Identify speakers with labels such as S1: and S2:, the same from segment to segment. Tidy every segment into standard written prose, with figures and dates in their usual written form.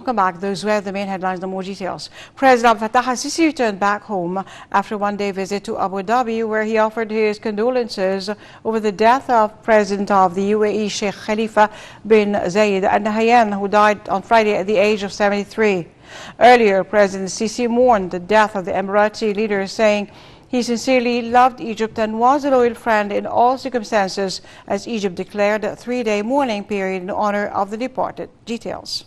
S1: Welcome back. Those were the main headlines. The more details. President Fattah al-Sisi returned back home after a one-day visit to Abu Dhabi, where he offered his condolences over the death of President of the UAE, Sheikh Khalifa bin Zayed Al Nahyan, who died on Friday at the age of 73. Earlier, President Sisi mourned the death of the Emirati leader, saying he sincerely loved Egypt and was a loyal friend in all circumstances, as Egypt declared a three-day mourning period in honor of the departed. Details.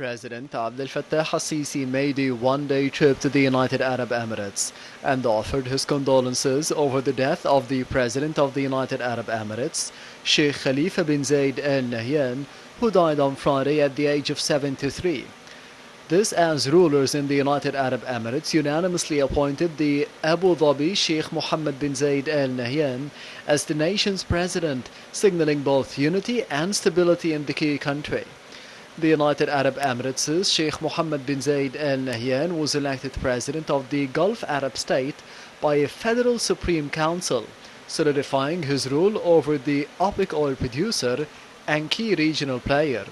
S2: President Abdel Fattah al-Sisi made a one-day trip to the United Arab Emirates and offered his condolences over the death of the President of the United Arab Emirates, Sheikh Khalifa bin Zayed Al Nahyan, who died on Friday at the age of 73. This as rulers in the United Arab Emirates unanimously appointed the Abu Dhabi Sheikh Mohammed bin Zayed Al Nahyan as the nation's president, signaling both unity and stability in the key country. The United Arab Emirates' Sheikh Mohammed bin Zayed Al Nahyan was elected president of the Gulf Arab state by a federal Supreme Council, solidifying his rule over the OPEC oil producer and key regional player.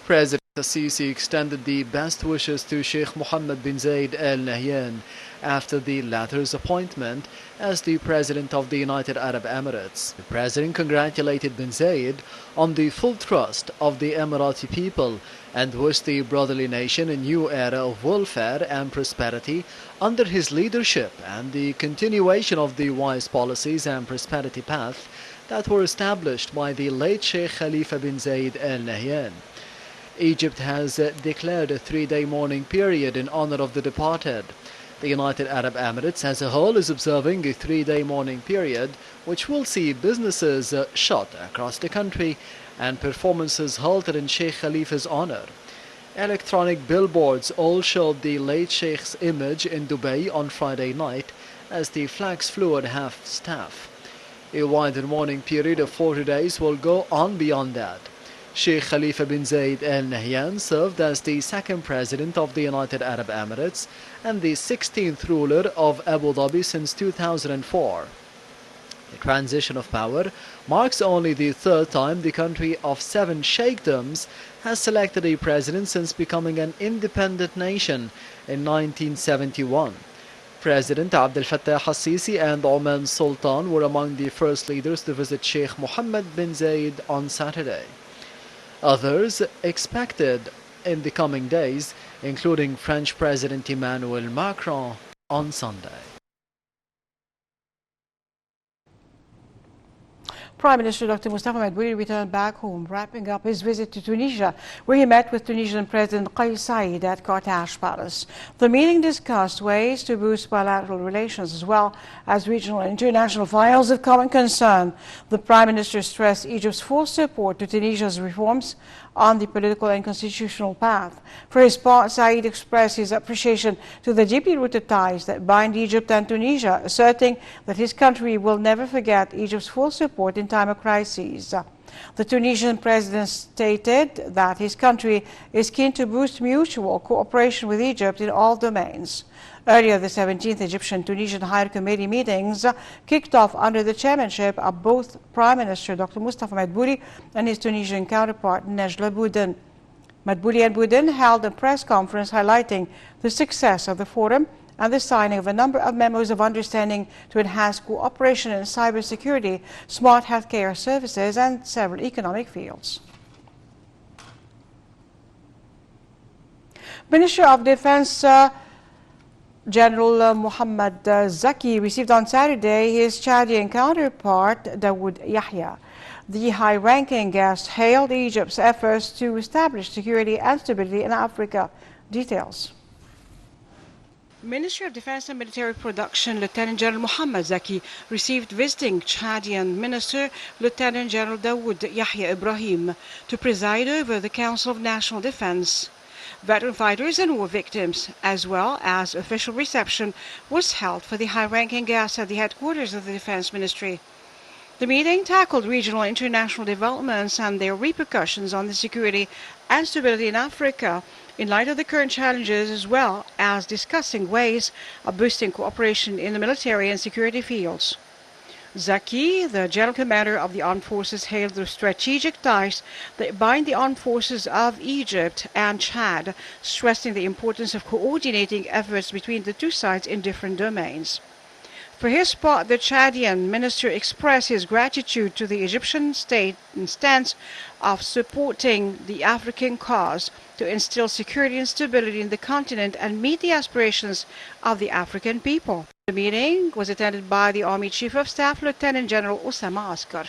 S2: President Sisi extended the best wishes to Sheikh Mohammed bin Zayed Al Nahyan after the latter's appointment as the President of the United Arab Emirates. The President congratulated bin Zayed on the full trust of the Emirati people and wished the brotherly nation a new era of welfare and prosperity under his leadership and the continuation of the wise policies and prosperity path that were established by the late Sheikh Khalifa bin Zayed Al Nahyan. Egypt has declared a three-day mourning period in honor of the departed. The United Arab Emirates as a whole is observing a three-day mourning period, which will see businesses shut across the country and performances halted in Sheikh Khalifa's honor. Electronic billboards all showed the late Sheikh's image in Dubai on Friday night as the flags flew at half-staff. A wider mourning period of 40 days will go on beyond that. Sheikh Khalifa bin Zayed Al Nahyan served as the second president of the United Arab Emirates and the 16th ruler of Abu Dhabi since 2004. The transition of power marks only the third time the country of 7 sheikdoms has selected a president since becoming an independent nation in 1971. President Abdel Fattah al-Sisi and Oman Sultan were among the first leaders to visit Sheikh Mohammed bin Zayed on Saturday. Others expected in the coming days, including French President Emmanuel Macron on Sunday.
S1: Prime Minister Dr. Mustafa Madbouli returned back home, wrapping up his visit to Tunisia, where he met with Tunisian President Kais Saied at Carthage Palace. The meeting discussed ways to boost bilateral relations as well as regional and international files of common concern. The Prime Minister stressed Egypt's full support to Tunisia's reforms on the political and constitutional path. For his part, Saied expressed his appreciation to the deeply rooted ties that bind Egypt and Tunisia, asserting that his country will never forget Egypt's full support in time of crises. The Tunisian president stated that his country is keen to boost mutual cooperation with Egypt in all domains. Earlier, the 17th Egyptian-Tunisian Higher Committee meetings kicked off under the chairmanship of both Prime Minister Dr. Mustafa Madbouli and his Tunisian counterpart Najla Bouden. Madbouli and Bouden held a press conference highlighting the success of the forum and the signing of a number of memos of understanding to enhance cooperation in cybersecurity, smart healthcare services, and several economic fields. Minister of Defense General Mohammad Zaki received on Saturday his Chadian counterpart Dawood Yahya. The high-ranking guest hailed Egypt's efforts to establish security and stability in Africa. Details. Ministry of Defense and Military Production Lieutenant General Mohammad Zaki received visiting Chadian Minister Lieutenant General Dawood Yahya Ibrahim to preside over the Council of National Defense. Veteran fighters and war victims, as well as official reception, was held for the high-ranking guests at the headquarters of the Defense Ministry. The meeting tackled regional and international developments and their repercussions on the security and stability in Africa in light of the current challenges, as well as discussing ways of boosting cooperation in the military and security fields. Zaki, the General Commander of the Armed Forces, hailed the strategic ties that bind the armed forces of Egypt and Chad, stressing the importance of coordinating efforts between the two sides in different domains. For his part, the Chadian minister expressed his gratitude to the Egyptian state and stance of supporting the African cause to instill security and stability in the continent and meet the aspirations of the African people. The meeting was attended by the Army Chief of Staff, Lieutenant General Osama Askar.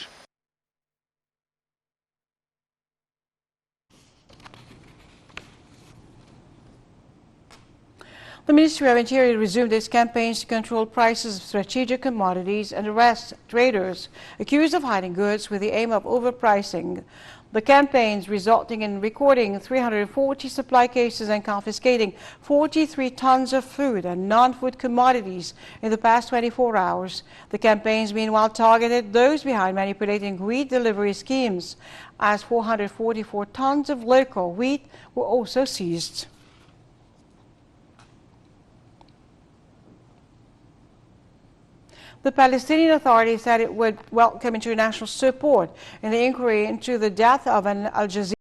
S1: The Ministry of Interior resumed its campaigns to control prices of strategic commodities and arrest traders accused of hiding goods with the aim of overpricing. The campaigns resulting in recording 340 supply cases and confiscating 43 tons of food and non-food commodities in the past 24 hours. The campaigns meanwhile targeted those behind manipulating wheat delivery schemes, as 444 tons of local wheat were also seized. The Palestinian Authority said it would welcome international support in the inquiry into the death of an Al Jazeera